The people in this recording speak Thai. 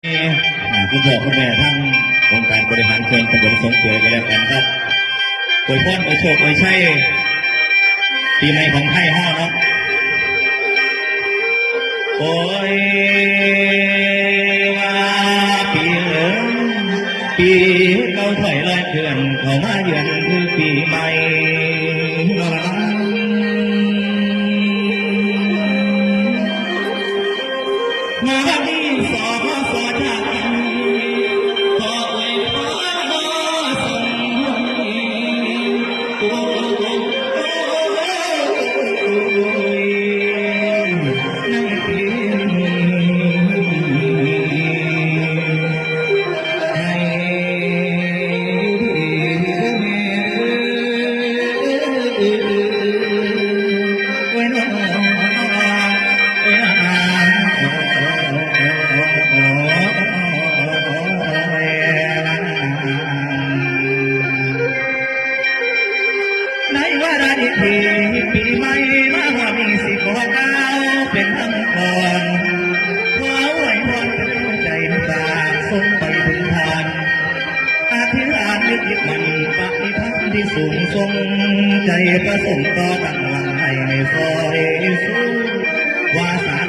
คุณพ่อคุณแม่ทั้งองค์การบริหารส่วนตำบลสงเกลือกันแล้วกันครับอวยพรอวยโชคอวยชัยปีใหม่ของไทยห้อเนาะโอ้ยว่าปีปีเราถอยลอยเขื่อนเข้ามาเยือนคือปีใหม่มาวันนี้สอชาติขออวยพรส่งโอ้ยในปีให้ไว้น้องในวาระดีปีใหม่มาว่ามีสิบกว่าก้าวเป็นทั้งก่อนขออวยพรเป็นใจน้ำตาส่งไปถึงทานอธิษฐานยึดมันปฏิพัฒน์ที่สูงทรงใจประสงค์ต่อตั้งหวังให้ไม่ซอยสู้วาสา